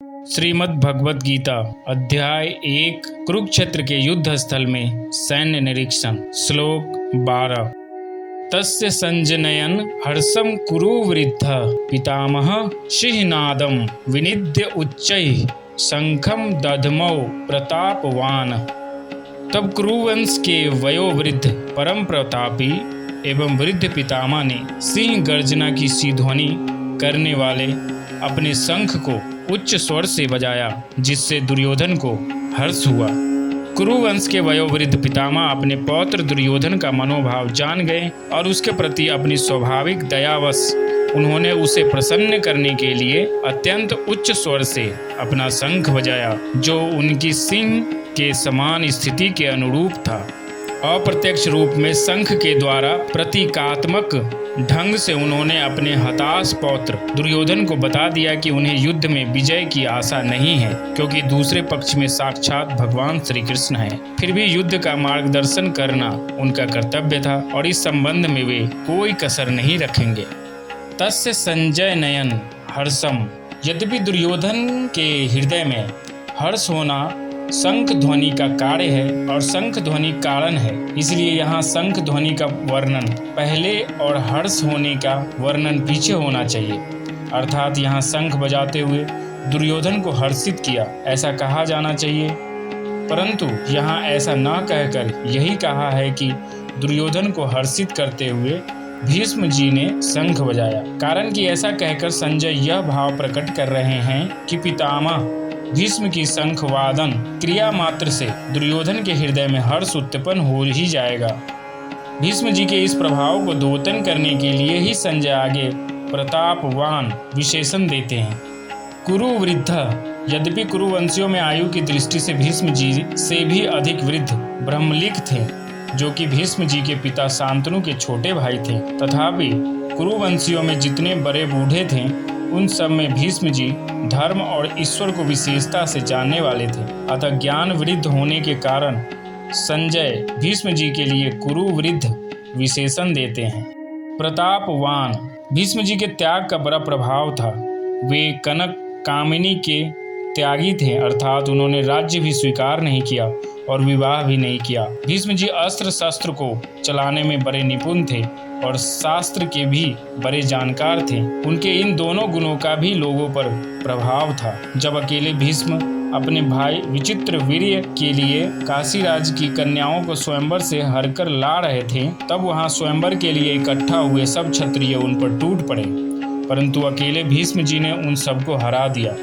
श्रीमद् भगवद गीता अध्याय 1 कुरुक्षेत्र के युद्ध स्थल में सैन्य निरीक्षण। श्लोक 12। तस्य संजनयन हर्षम कुरुवृद्धः पितामह सिंहनादम विनिद्य उच्चैः शंखम दधमौ प्रतापवान। तब कुरुवंश के वयोवृद्ध परम प्रतापी एवं वृद्ध पितामह ने सिंह गर्जना की सी ध्वनि करने वाले अपने शंख को उच्च स्वर से बजाया, जिससे दुर्योधन को हर्ष हुआ। कुरुवंश के वयोवृद्ध पितामह अपने पौत्र दुर्योधन का मनोभाव जान गए और उसके प्रति अपनी स्वाभाविक दयावश उन्होंने उसे प्रसन्न करने के लिए अत्यंत उच्च स्वर से अपना शंख बजाया, जो उनकी सिंह के समान स्थिति के अनुरूप था। अप्रत्यक्ष रूप में शंख के द्वारा प्रतीकात्मक ढंग से उन्होंने अपने हताश पौत्र दुर्योधन को बता दिया कि उन्हें युद्ध में विजय की आशा नहीं है, क्योंकि दूसरे पक्ष में साक्षात भगवान श्री कृष्ण हैं। फिर भी युद्ध का मार्गदर्शन करना उनका कर्तव्य था और इस संबंध में वे कोई कसर नहीं रखेंगे। तस्य संजय नयन हर्षम। यद्यपि दुर्योधन के हृदय में हर्ष होना शंख ध्वनि का कार्य है और शंख ध्वनि कारण है, इसलिए यहाँ शंख ध्वनि का वर्णन पहले और हर्ष होने का वर्णन पीछे होना चाहिए। अर्थात यहाँ शंख बजाते हुए दुर्योधन को हर्षित किया ऐसा कहा जाना चाहिए, परंतु यहाँ ऐसा न कहकर यही कहा है कि दुर्योधन को हर्षित करते हुए भीष्म जी ने शंख बजाया। कारण कि ऐसा कहकर संजय यह भाव प्रकट कर रहे हैं कि पितामह भीष्म की शंख वादन क्रिया मात्र से दुर्योधन के हृदय में हर्ष उत्पन्न हो ही जाएगा। भीष्म जी के इस प्रभाव को द्योतन करने के लिए ही संजय आगे प्रतापवान विशेषण देते हैं। कुरुवृद्ध। यद्यपि कुरुवंशियों में आयु की दृष्टि से भीष्म जी से भी अधिक वृद्ध ब्रह्मलिक थे, जो कि भीष्म जी के पिता शांतनु के छोटे भाई थे, तथापि कुरुवंशियों में जितने बड़े बूढ़े थे उन सब में भीष्म जी धर्म और ईश्वर को विशेषता से जानने वाले थे। अतः ज्ञान वृद्ध होने के कारण संजय भीष्म जी के लिए कुरुवृद्ध विशेषण देते हैं। प्रतापवान। भीष्म जी के त्याग का बड़ा प्रभाव था। वे कनक कामिनी के त्यागी थे, अर्थात उन्होंने राज्य भी स्वीकार नहीं किया और विवाह भी नहीं किया। भीष्म जी अस्त्र शस्त्र को चलाने में बड़े निपुण थे और शास्त्र के भी बड़े जानकार थे। उनके इन दोनों गुणों का भी लोगों पर प्रभाव था। जब अकेले भीष्म अपने भाई विचित्र वीर्य के लिए काशी राज्य की कन्याओं को स्वयंवर से हरकर ला रहे थे, तब वहां स्वयंवर के लिए इकट्ठा हुए सब क्षत्रिय उन पर टूट पड़े, परंतु अकेले भीष्म जी ने उन सबको हरा दिया।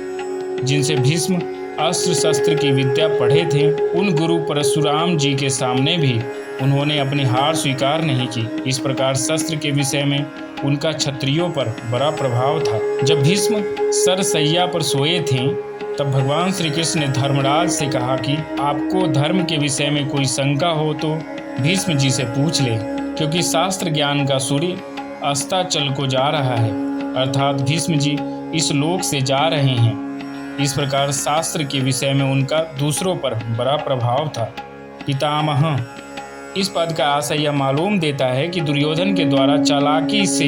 जिनसे भीष्म अस्त्र शस्त्र की विद्या पढ़े थे, उन गुरु परशुराम जी के सामने भी उन्होंने अपनी हार स्वीकार नहीं की। इस प्रकार शस्त्र के विषय में उनका क्षत्रियों पर बड़ा प्रभाव था। जब भीष्म सरसैया पर सोए थे, तब भगवान श्री कृष्ण ने धर्मराज से कहा कि आपको धर्म के विषय में कोई शंका हो तो भीष्म जी से पूछ ले, क्योंकि शास्त्र ज्ञान का सूर्य अस्ताचल को जा रहा है, अर्थात भीष्म जी इस लोक से जा रहे हैं। इस प्रकार शास्त्र के विषय में उनका दूसरों पर बड़ा प्रभाव था। पितामह। इस पद का आशय यह मालूम देता है कि दुर्योधन के द्वारा चालाकी से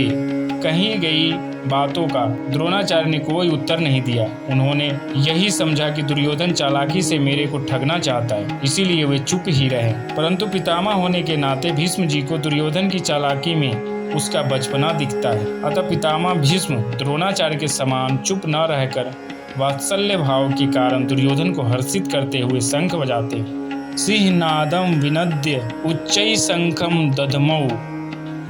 कही गई बातों का द्रोणाचार्य ने कोई उत्तर नहीं दिया। उन्होंने यही समझा कि दुर्योधन चालाकी से मेरे को ठगना चाहता है, इसीलिए वे चुप ही रहे। परंतु पितामह होने के नाते भीष्म जी को दुर्योधन की चालाकी में उसका बचपना दिखता है। अतः पितामह भीष्म द्रोणाचार्य के समान चुप न रहकर वात्सल्य भाव के कारण दुर्योधन को हर्षित करते हुए शंख बजाते। सिंहनादम विनद्य उच्चै शंखम दधमौ।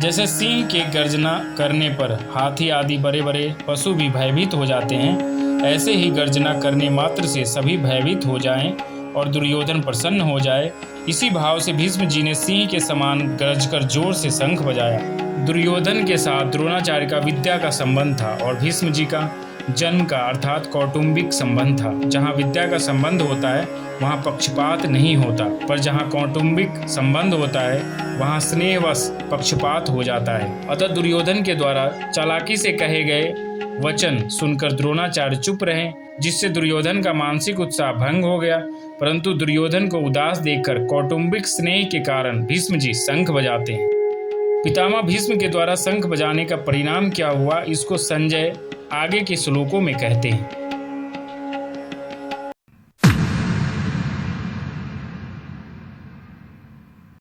जैसे सिंह के गर्जना करने पर हाथी आदि बड़े बड़े पशु भी भयभीत हो जाते हैं, ऐसे ही गर्जना करने मात्र से सभी भयभीत हो जाएं और दुर्योधन प्रसन्न हो जाए। इसी भाव से भीष्म जी ने सिंह के समान गरजकर जोर से शंख बजाया। दुर्योधन के साथ द्रोणाचार्य का विद्या का संबंध था और भीष्म जी का जन्म का अर्थात कौटुंबिक संबंध था। जहाँ विद्या का संबंध होता है वहाँ पक्षपात नहीं होता, पर जहाँ कौटुंबिक संबंध होता है वहाँ स्नेहवश पक्षपात हो जाता है। अतः दुर्योधन के द्वारा चालाकी से कहे गए वचन सुनकर द्रोणाचार्य चुप रहे, जिससे दुर्योधन का मानसिक उत्साह भंग हो गया। परंतु दुर्योधन को उदास देखकर कौटुंबिक स्नेह के कारण भीष्म जी शंख बजाते हैं। पितामह भीष्म के द्वारा शंख बजाने का परिणाम क्या हुआ, इसको संजय आगे के श्लोकों में कहते हैं।